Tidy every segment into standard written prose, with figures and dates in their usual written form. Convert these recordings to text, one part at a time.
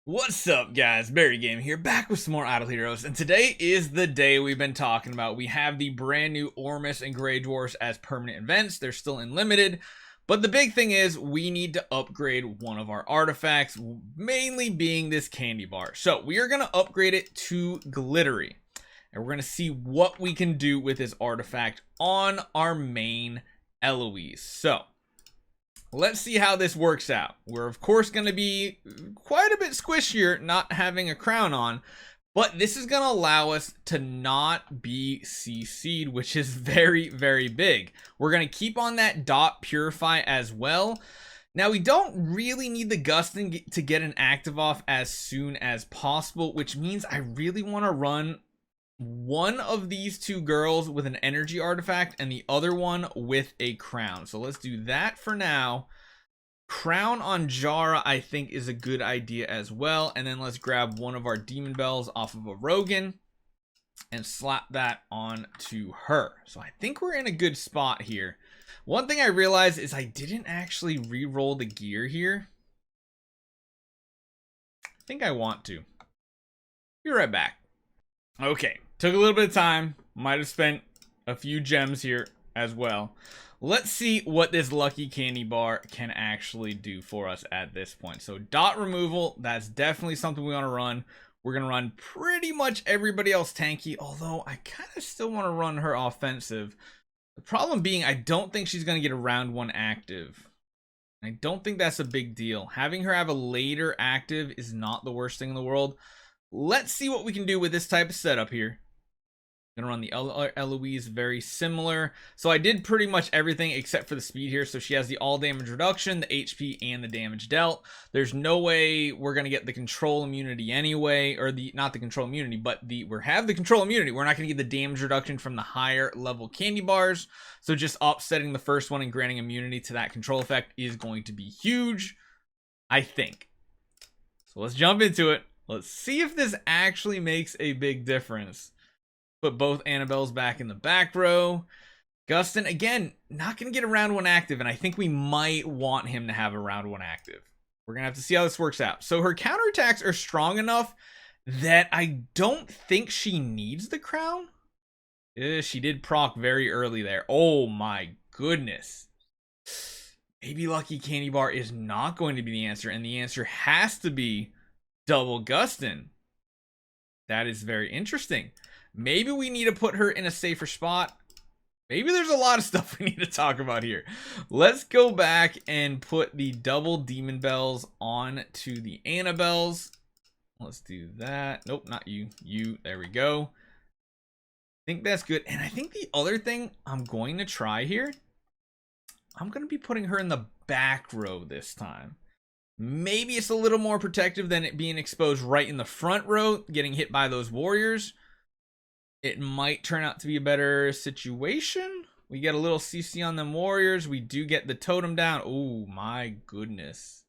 What's up, guys? Barry Game here, back with some more Idle Heroes, and today is the day we've been talking about. We have the brand new Ormus and Grey Dwarfs as permanent events. They're still in limited, but the big thing is we need to upgrade one of our artifacts, mainly being this candy bar. So we are going to upgrade it to Glittery, and we're going to see what we can do with this artifact on our main Eloise. So let's see how this works out. We're of course going to be quite a bit squishier not having a crown on, but this is going to allow us to not be CC'd, which is very, very big. We're going to keep on that dot purify as well. Now, we don't really need the Gustin to get an active off as soon as possible, which means I really want to run one of these two girls with an energy artifact and the other one with a crown. So let's do that for now. Crown on Jara I think is a good idea as well, and then let's grab one of our demon bells off of a Rogan and slap that on to her. So I think we're in a good spot here. One thing I realized is I didn't actually re-roll the gear here. I think I want to. Be right back. Okay, took a little bit of time. Might have spent a few gems here as well. Let's see what this Lucky Candy Bar can actually do for us at this point. So dot removal, that's definitely something we want to run. We're going to run pretty much everybody else tanky, although I kind of still want to run her offensive. The problem being I don't think she's going to get a round one active. I don't think that's a big deal. Having her have a later active is not the worst thing in the world. Let's see what we can do with this type of setup here. Gonna run the Eloise very similar. So I did pretty much everything except for the speed here. So she has the all damage reduction, the HP, and the damage dealt. There's no way we're gonna get the control immunity anyway, or the not the control immunity, but we have the control immunity. We're not gonna get the damage reduction from the higher level candy bars. So just offsetting the first one and granting immunity to that control effect is going to be huge, I think. So let's jump into it. Let's see if this actually makes a big difference. Put both Annabelles back in the back row. Gustin, again, not going to get a round one active, and I think we might want him to have a round one active. We're going to have to see how this works out. So her counterattacks are strong enough that I don't think she needs the crown. She did proc very early there. Oh my goodness. Maybe Lucky Candy Bar is not going to be the answer, and the answer has to be double Gustin. That is very interesting. Maybe we need to put her in a safer spot. Maybe there's a lot of stuff we need to talk about here. Let's go back and put the double demon bells on to the Annabelles. Let's do that. Nope, not you. You. There we go. I think that's good. And I think the other thing I'm going to try here, I'm going to be putting her in the back row this time. Maybe it's a little more protective than it being exposed right in the front row, getting hit by those warriors. It might turn out to be a better situation. We get a little CC on them warriors. We do get the totem down. Oh my goodness.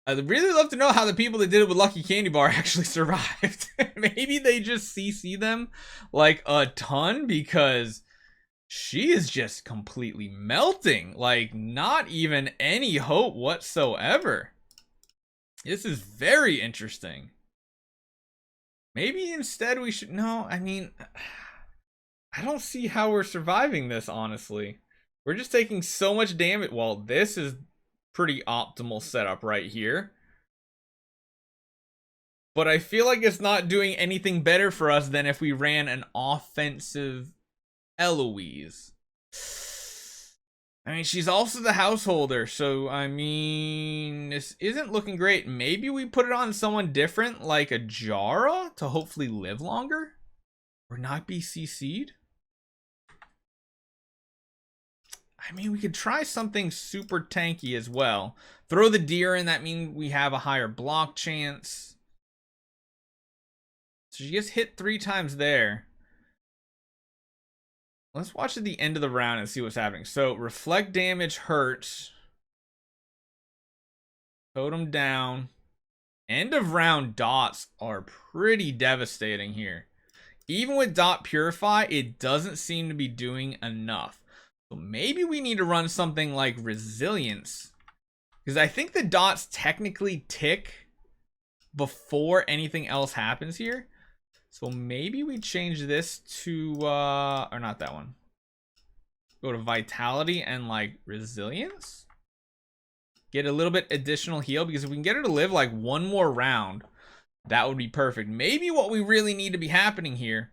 I'd really love to know how the people that did it with Lucky Candy Bar actually survived. Maybe they just CC them like a ton, because she is just completely melting. Like, not even any hope whatsoever. This is very interesting. Maybe instead we should... No, I mean, I don't see how we're surviving this, honestly. We're just taking so much damage. Well, this is pretty optimal setup right here. But I feel like it's not doing anything better for us than if we ran an offensive Eloise. I mean, she's also the householder, so I mean, this isn't looking great. Maybe we put it on someone different, like a Jara, to hopefully live longer or not be CC'd. I mean, we could try something super tanky as well. Throw the deer in, that means we have a higher block chance. So she gets hit 3 times there. Let's watch at the end of the round and see what's happening. So reflect damage hurts. Totem down. End of round dots are pretty devastating here. Even with dot purify, it doesn't seem to be doing enough. So maybe we need to run something like resilience, because I think the dots technically tick before anything else happens here. So maybe we change this to or not that one. Go to vitality and like resilience. Get a little bit additional heal, because if we can get her to live like one more round, that would be perfect. Maybe what we really need to be happening here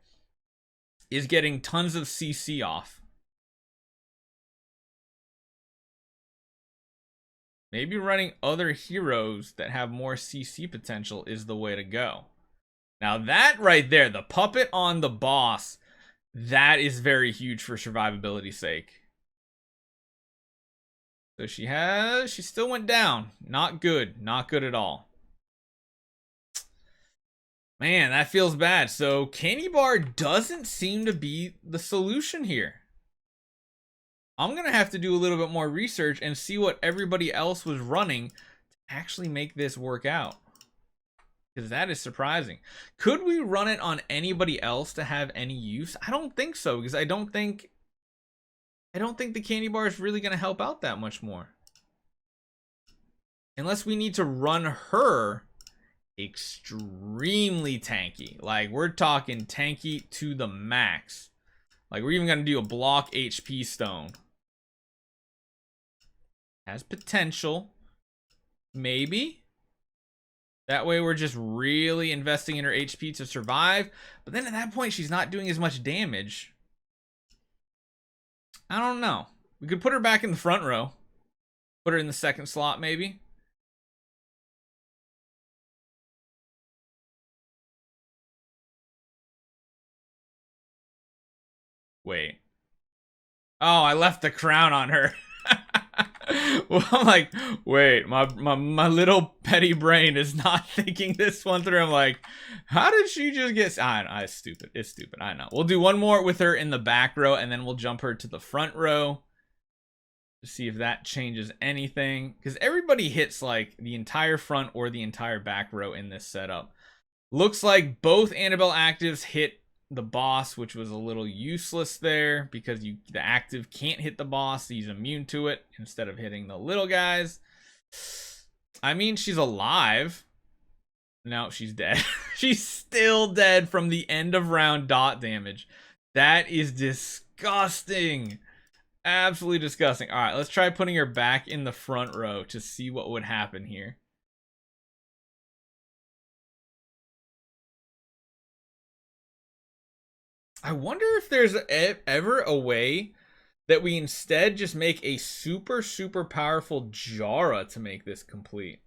is getting tons of CC off. Maybe running other heroes that have more CC potential is the way to go. Now that right there, the puppet on the boss, that is very huge for survivability's sake. So she still went down. Not good. Not good at all. Man, that feels bad. So Candy Bar doesn't seem to be the solution here. I'm going to have to do a little bit more research and see what everybody else was running to actually make this work out. Because that is surprising. Could we run it on anybody else to have any use? I don't think so, because I don't think the Candy Bar is really going to help out that much more. Unless we need to run her extremely tanky. Like, we're talking tanky to the max. Like, we're even going to do a block HP stone. Has potential. Maybe. That way we're just really investing in her HP to survive. But then at that point, she's not doing as much damage. I don't know. We could put her back in the front row. Put her in the second slot, maybe. Wait. Oh, I left the crown on her. Well, I'm like, wait, my little petty brain is not thinking this one through. I'm like, how did she just get... it's stupid. It's stupid. I know. We'll do one more with her in the back row, and then we'll jump her to the front row to see if that changes anything. Because everybody hits like the entire front or the entire back row in this setup. Looks like both Annabelle actives hit the boss, which was a little useless there, because the active can't hit the boss. He's immune to it instead of hitting the little guys. I mean, she's alive. No, she's dead. She's still dead from the end of round dot damage. That is disgusting. Absolutely disgusting. All right, let's try putting her back in the front row to see what would happen here. I wonder if there's ever a way that we instead just make a super, super powerful Jara to make this complete.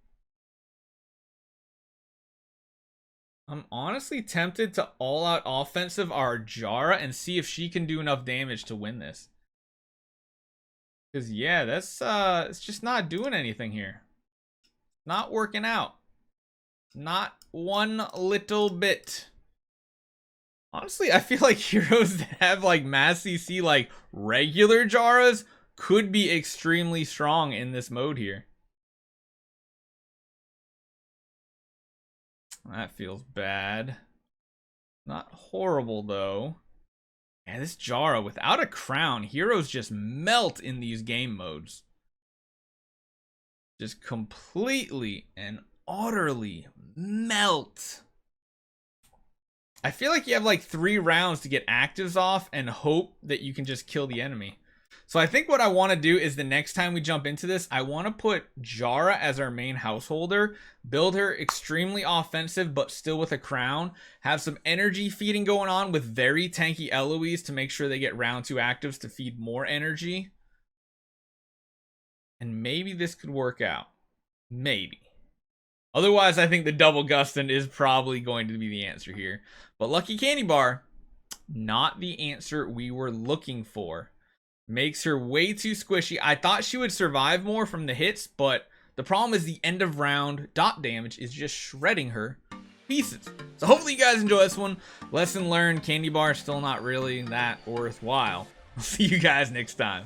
I'm honestly tempted to all-out offensive our Jara and see if she can do enough damage to win this. Because, yeah, that's, it's just not doing anything here. Not working out. Not one little bit. Honestly, I feel like heroes that have like mass CC, like regular Jaras, could be extremely strong in this mode here. That feels bad. Not horrible though. Yeah, this Jara without a crown, heroes just melt in these game modes. Just completely and utterly melt. I feel like you have like 3 rounds to get actives off and hope that you can just kill the enemy. So I think what I want to do is the next time we jump into this, I want to put Jara as our main householder, build her extremely offensive but still with a crown, have some energy feeding going on with very tanky Eloise to make sure they get round 2 actives to feed more energy. And maybe this could work out. Maybe. Otherwise, I think the double Gustin is probably going to be the answer here. But Lucky Candy Bar, not the answer we were looking for. Makes her way too squishy. I thought she would survive more from the hits, but the problem is the end of round dot damage is just shredding her pieces. So hopefully you guys enjoy this one. Lesson learned, Candy Bar still not really that worthwhile. I'll see you guys next time.